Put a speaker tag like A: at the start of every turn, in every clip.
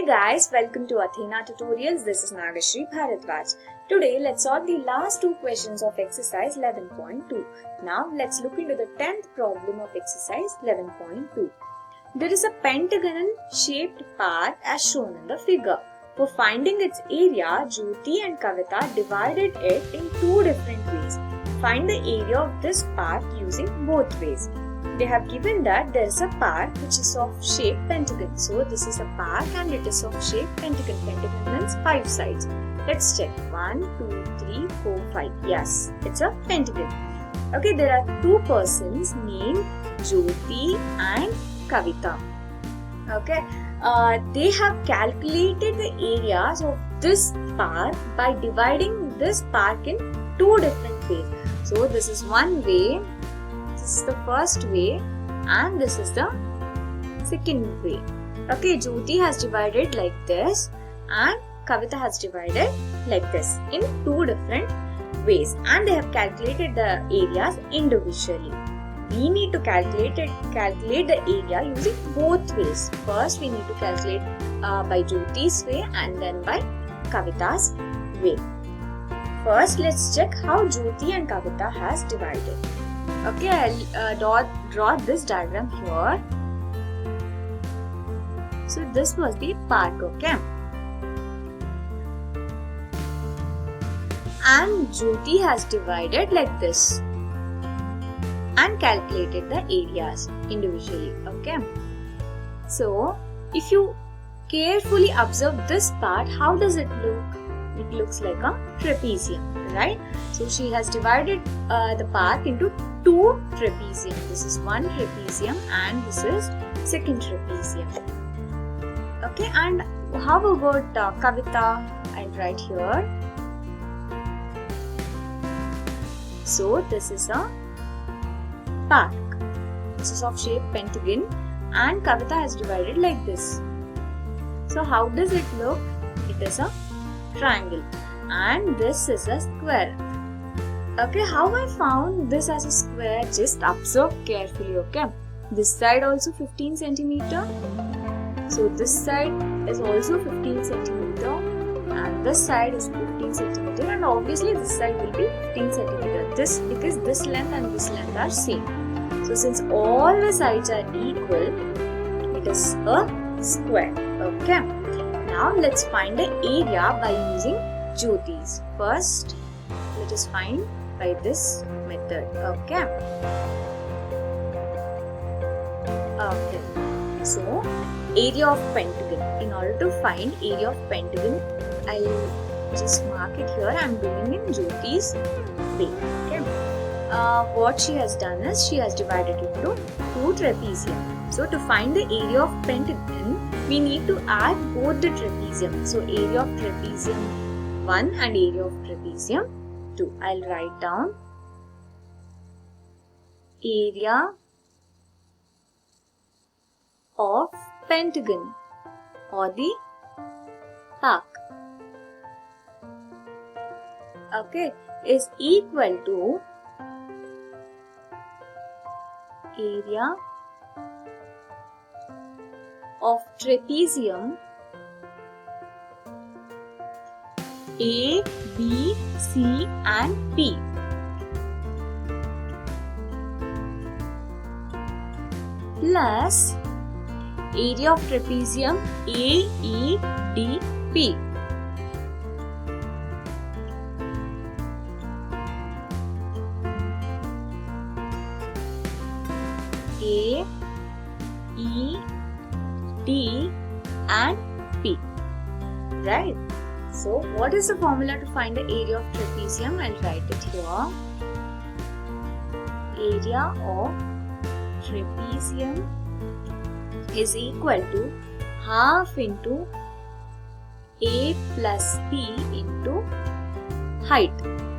A: Hey guys, welcome to Athena Tutorials. This is Nagashri Bharadwaj. Today let's solve the last two questions of exercise 11.2. Now let's look into the 10th problem of exercise 11.2. There is a pentagon shaped park as shown in the figure. For finding its area, Jyoti and Kavita divided it in two different ways. Find the area of this park using both ways. They have given that there is a park which is of shape pentagon. So this is a park and it is of shape pentagon. Pentagon means 5 sides. Let's check. 1, 2, 3, 4, 5. Yes, it's a pentagon. Okay, there are two persons named Jyoti and Kavita. Okay, they have calculated the areas of this park by dividing this park in two different ways. So this is one way. This is the first way and this is the second way. Okay, Jyoti has divided like this and Kavita has divided like this in two different ways, and they have calculated the areas individually. We need to calculate the area using both ways. First we need to calculate by Jyoti's way and then by Kavita's way. First let's check how Jyoti and Kavita has divided. Okay, I'll draw this diagram here. So this was the park, okay? And Jyoti has divided like this and calculated the areas individually, okay? So if you carefully observe this part, how does it look? It looks like a trapezium, right? So she has divided the park into two trapezium. This is one trapezium and this is second trapezium. Okay, and how about Kavita? I'll write here. So this is a park. This is of shape pentagon and Kavita has divided like this. So how does it look? It is a triangle and this is a square. Okay, how I found this as a square? Just observe carefully, okay? This side also 15 centimeter. So this side is also 15 centimeter and this side is 15 centimeter and obviously this side will be 15 centimeter. This because this length and this length are same. So since all the sides are equal, it is a square, okay? Now let's find the area by using Jyoti's. First, let us find by this method, okay? Okay, so area of pentagon. In order to find area of pentagon, I'll just mark it here. I'm doing in Jyoti's way, okay? What she has done is she has divided it into two trapezium. So to find the area of pentagon, we need to add both the trapezium. So area of trapezium 1 and area of trapezium 2. I'll write down area of pentagon or the park, okay, is equal to area of trapezium A, B, C and P plus area of trapezium A, E, D, P. A, E, D and P, right? So what is the formula to find the area of trapezium? I'll write it here. Area of trapezium is equal to half into A plus B into height.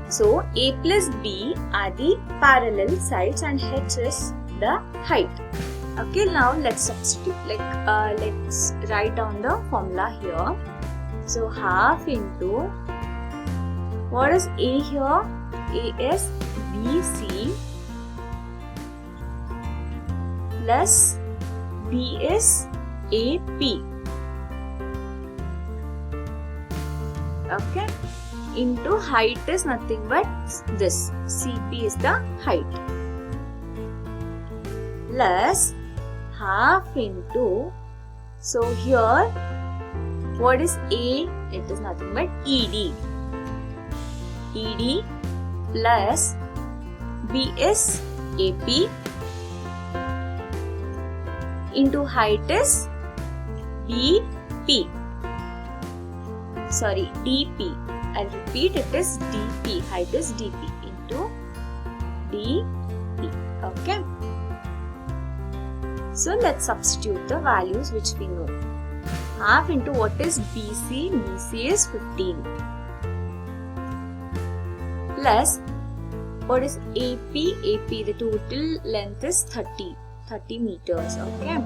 A: So A plus B are the parallel sides and H is the height. Okay, now let's substitute. Let's write down the formula here. So half into, what is A here? A is BC plus B is AP. okay, into height is nothing but this, Cp is the height, plus half into, so here what is A? It is nothing but ED. ED plus B is AP into height is BP. Sorry, DP. I'll repeat, it is DP. Height is DP into DP. Okay. So let's substitute the values which we know. Half into what is BC? BC is 15. Plus what is AP? AP, the total length is 30 meters. Okay.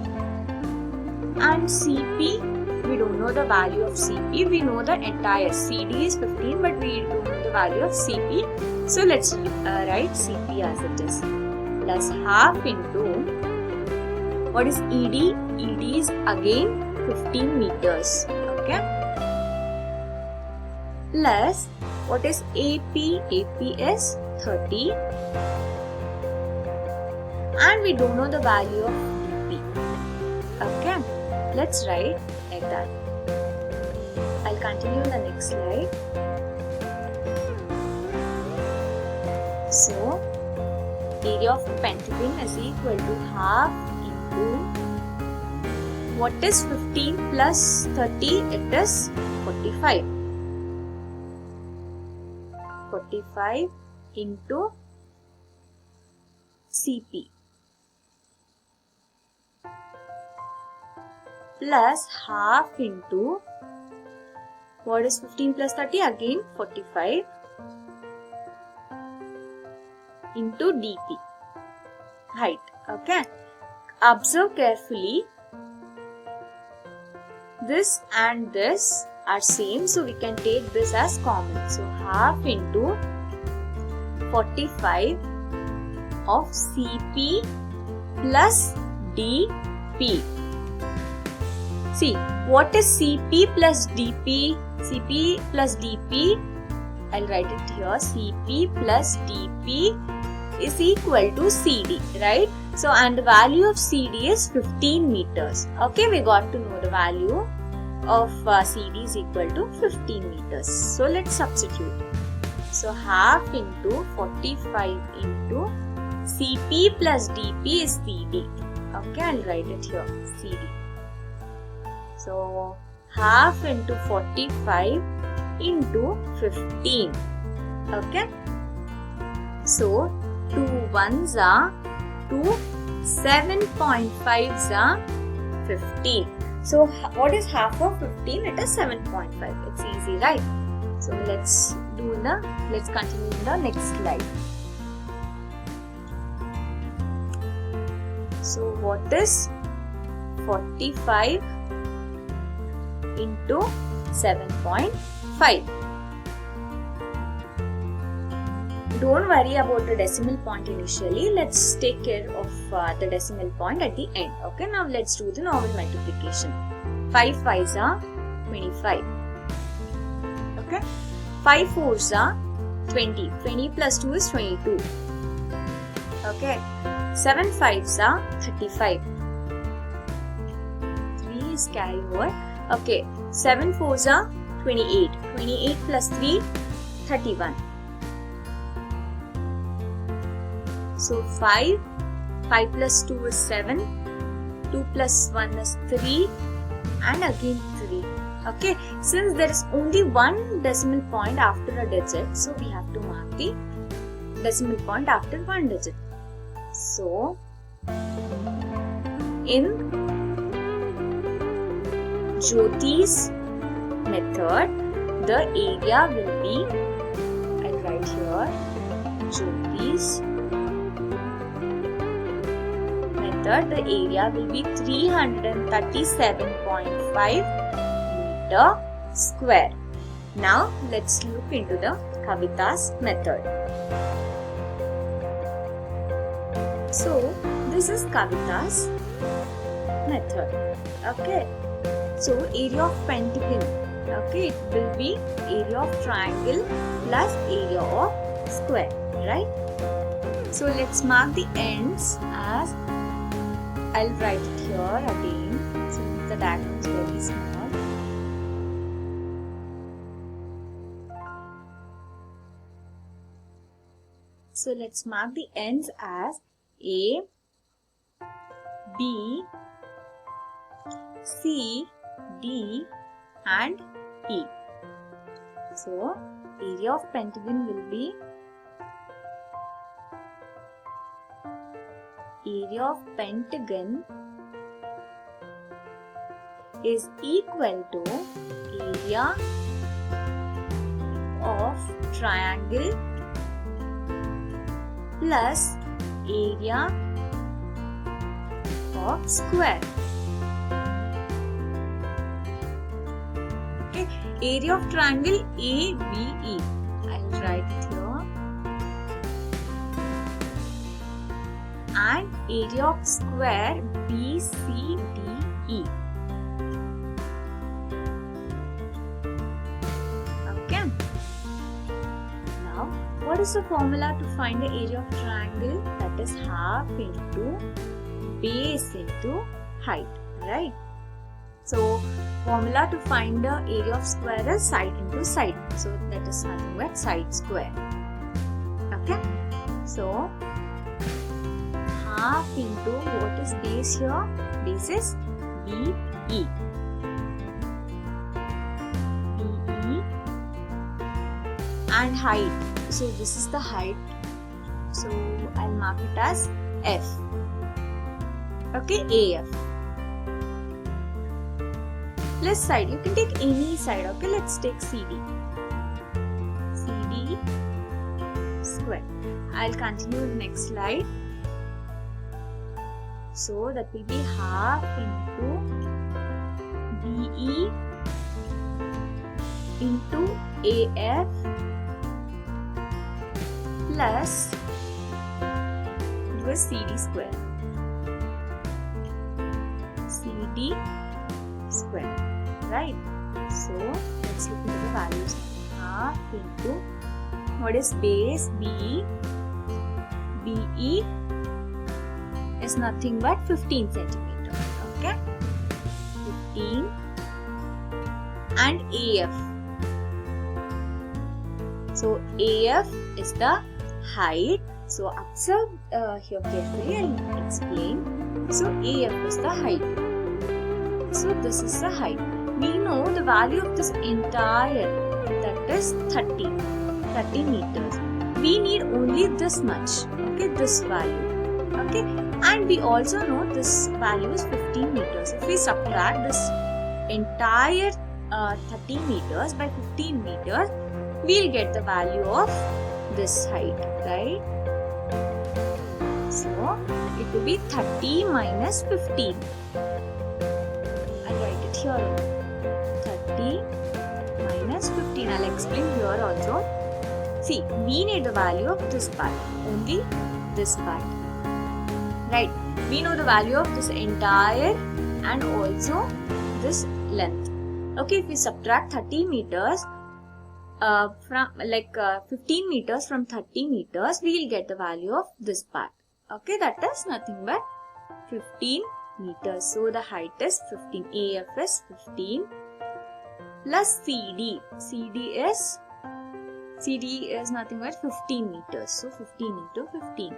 A: And CP, we don't know the value of CP. We know the entire CD is 15, but we don't know the value of CP. So let's write CP as it is. Plus half into what is ED? ED is again 15 meters. Okay. Plus what is AP? AP is 30. And we don't know the value of DP. Okay. Let's write like that. I'll continue in the next slide. So, area of pentagon is equal to half into what is 15 plus 30? It is 45. 45 into CP plus half into what is 15 plus 30? Again 45 into DP, height. Okay. Observe carefully. This and this are same, so we can take this as common. So half into 45 of CP plus DP. See, what is CP plus DP? CP plus DP, I'll write it here. CP plus DP is equal to CD, right? So, and the value of CD is 15 meters. Okay, we got to know the value of CD is equal to 15 meters. So, let's substitute. So, half into 45 into CP plus DP is CD. Okay, I'll write it here, CD. So, half into 45 into 15. Okay. So, 2 ones are 2, 7.5s are 15. So, what is half of 15? It is 7.5. It's easy, right? So, let's continue in the next slide. So, what is 45 into 7.5? Don't worry about the decimal point initially. Let's take care of the decimal point at the end. Okay, now let's do the normal multiplication. 5 5s are 25. Okay, 5 4s are 20. 20 plus 2 is 22. Okay, 7 5s are 35. 3 is carry over. Okay, 7 4s are 28. 28 plus 3, 31. So 5 plus 2 is 7, 2 plus 1 is 3 and again 3. Okay, since there is only one decimal point after a digit, so we have to mark the decimal point after one digit. So, in Jyoti's method, the area will be, I'll write here, Jyoti's method, the area will be 337.5 meter square. Now, let's look into the Kavita's method. So, this is Kavita's method. Okay. So, area of pentagon Okay, it will be area of triangle plus area of square, right? So let's mark the ends as, I'll write it here again since the diagram is very small. So let's mark the ends as A, B, C, D and E. So area of pentagon will be is equal to area of triangle plus area of square. Okay, area of triangle ABE. I'll write it here. And area of square BCDE. Okay. Now, what is the formula to find the area of triangle? That is half into base into height, right? So, formula to find the area of square is side into side. So, that is nothing but side square. Okay. So, half into what is base here? Base is BE. BE and height. So this is the height. So I'll mark it as F. Okay, AF. Plus side. You can take any side. Okay, let's take CD. CD square. I'll continue the next slide. So that will be half into BE into AF plus CD square. CD square, right? So let's look into the values. Half into what is base BE? BE is nothing but 15 centimeter. Okay, 15 and AF. So AF is the height. So observe here carefully. I'll explain. So AF is the height. So this is the height. We know the value of this entire, that is 30 meters. We need only this much. Okay, this value. Okay, and we also know this value is 15 meters. If we subtract this entire 30 meters by 15 meters, we'll get the value of this height, right? So it will be 30 minus 15. I'll write it here. 30 minus 15. I'll explain here also. See, we need the value of this part, only this part. Right, we know the value of this entire and also this length. Okay, if we subtract 30 meters from 15 meters from 30 meters, we will get the value of this part. Okay, that is nothing but 15 meters. So the height is 15. AF is 15 plus CD. CD is nothing but 15 meters. So 15 into 15.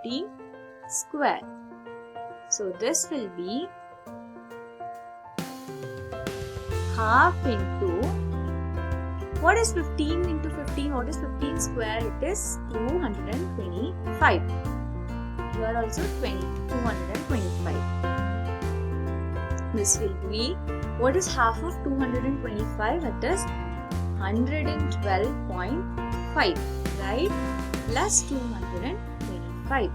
A: 15 square. So this will be half into, what is 15 into 15? What is 15 square? It is 225. Here also 225. This will be, what is half of 225? That is 112.5, right? Plus 225.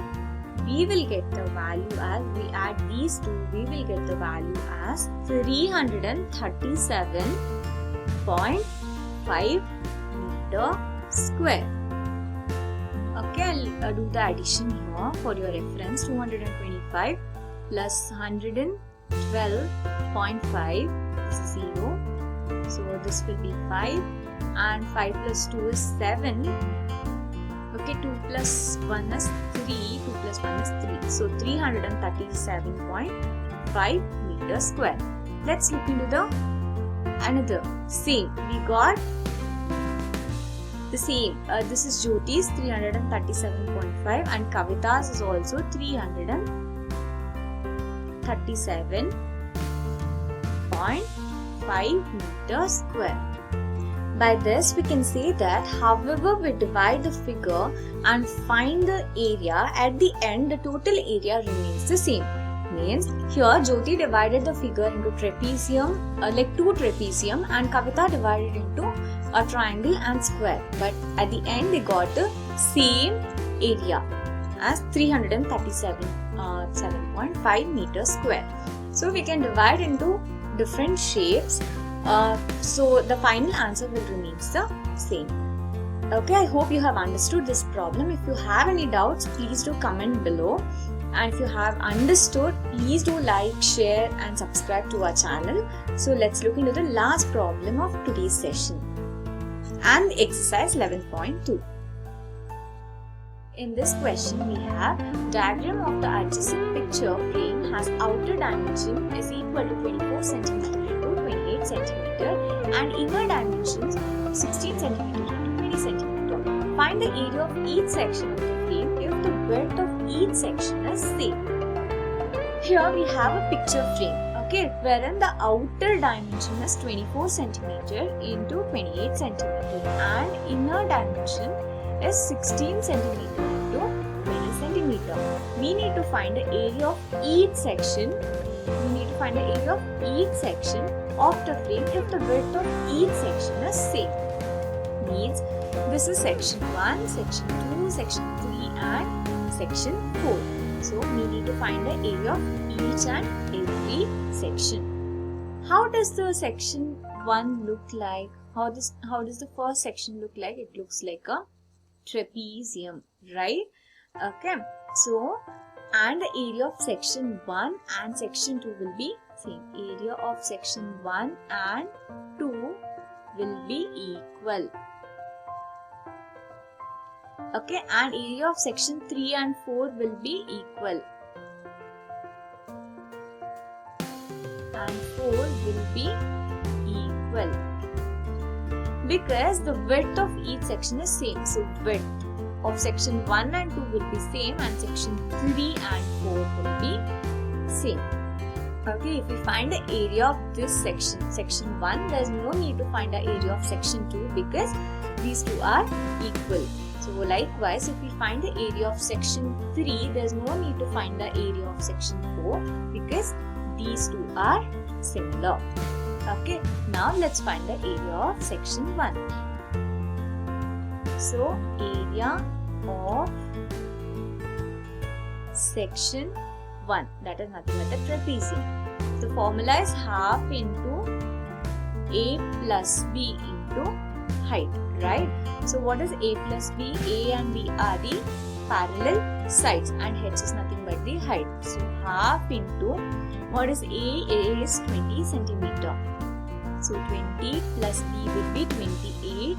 A: We will get the value as, we add these two, we will get the value as 337.5 meter square. Okay, I'll do the addition here for your reference. 225 plus 112.5 is 0. So this will be 5 and 5 plus 2 is 7. Okay, 2 plus 1 is 3, 2 plus 1 is 3. So 337.5 meters square. Let's look into the another. Same, we got the same. This is Jyoti's 337.5 and Kavita's is also 337.5 meters square. By this, we can say that however we divide the figure and find the area, at the end the total area remains the same. Means here Jyoti divided the figure into trapezium, like 2 trapezium, and Kavita divided into a triangle and square. But at the end they got the same area as 337.5 meters square. So we can divide into different shapes. So the final answer will remain the same. Okay, I hope you have understood this problem. If you have any doubts, please do comment below. And if you have understood, please do like, share and subscribe to our channel. So let's look into the last problem of today's session and exercise 11.2. In this question, we have diagram of the adjacent picture frame has outer dimension is equal to 24 cm into 28 cm and inner dimensions 16 cm into 20 cm. Find the area of each section of the frame if the width of each section is same. Here we have a picture frame, okay, wherein the outer dimension is 24 cm into 28 cm and inner dimension is 16 cm into 20 cm. We need to find the area of each section. Of the frame if the width of each section is same. Means this is section 1, section 2, section 3 and section 4. So we need to find the area of each and every section. How does the section 1 look like? How does the first section look like? It looks like a trapezium, right? Okay, so and the area of section 1 and section 2 will be same. Area of section 1 and 2 will be equal. Okay, and area of section 3 and 4 will be equal. And 4 will be equal. Because the width of each section is same. So width of section 1 and 2 will be same and section 3 and 4 will be same. Okay, if we find the area of this section 1, there is no need to find the area of section 2 because these two are equal. So likewise, if we find the area of section 3, there is no need to find the area of section 4 because these two are similar. Okay, now let's find the area of section 1. So area of section 1, that is nothing but the trapezium. The formula is half into a plus b into height, right? So what is a plus b? A and b are the parallel sides and h is nothing but the height. So half into what is a? A is 20 centimeter. So 20 plus b will be 28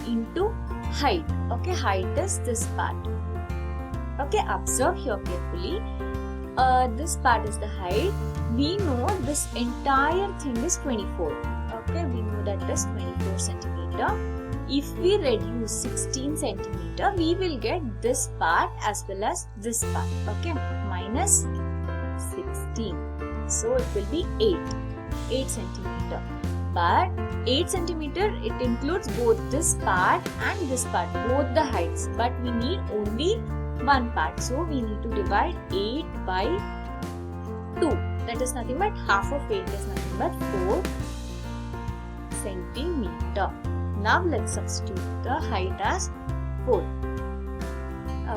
A: into height. Okay, height is this part. Okay, observe here carefully. This part is the height. We know this entire thing is 24. Okay, we know that is 24 centimeter. If we reduce 16 centimeter, we will get this part as well as this part. Okay, minus 16. So it will be 8 centimeter. But 8 centimeter, it includes both this part and this part, both the heights. But we need only one part. So we need to divide 8 by 2. That is nothing but half of 8 is nothing but 4 centimeter. Now let's substitute the height as 4.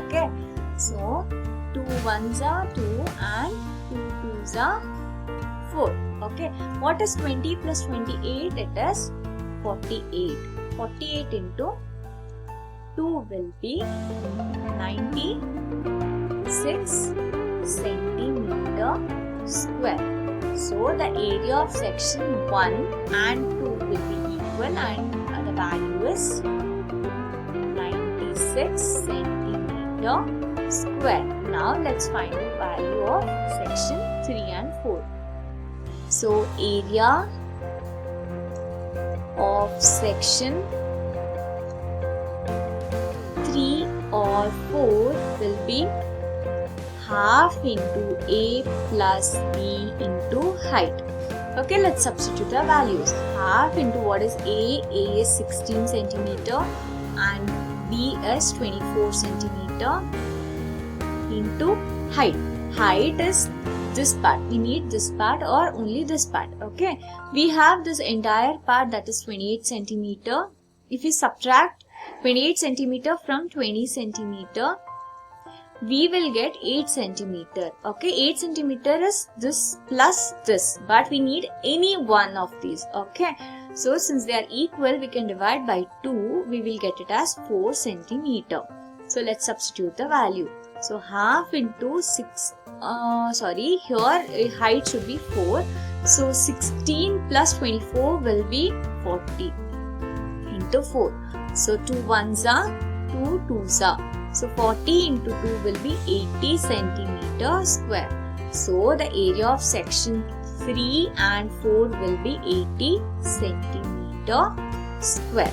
A: Okay. So 2 ones are 2 and 2 twos are 4. Okay. What is 20 plus 28? It is 48. 48 into 2 will be 96 centimeter square. So the area of section 1 and 2 will be equal, and the value is 96 centimeter square. Now let's find the value of section 3 and 4. So area of section 3 or 4 will be half into A plus B into height. Okay, let's substitute the values. Half into what is A? A is 16 centimeter and B is 24 centimeter into height. Height is this part. We need this part or only this part. Okay, we have this entire part, that is 28 centimeter. If we subtract 28 centimeter from 20 centimeter, we will get 8 centimeter. Okay, 8 centimeter is this plus this, but we need any one of these. Okay, so since they are equal, we can divide by 2. We will get it as 4 centimeter. So let's substitute the value. So half into 6, here height should be 4. So 16 plus 24 will be 40 into 4. So 2 ones are 2 twos are. So 40 into 2 will be 80 centimeter square. So the area of section 3 and 4 will be 80 centimeter square.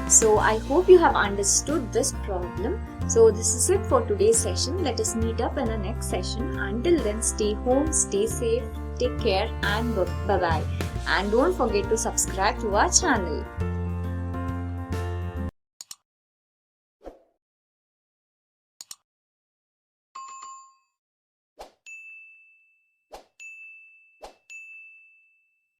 A: So I hope you have understood this problem. So this is it for today's session. Let us meet up in the next session. Until then, stay home, stay safe, take care, and bye-bye. And don't forget to subscribe to our channel.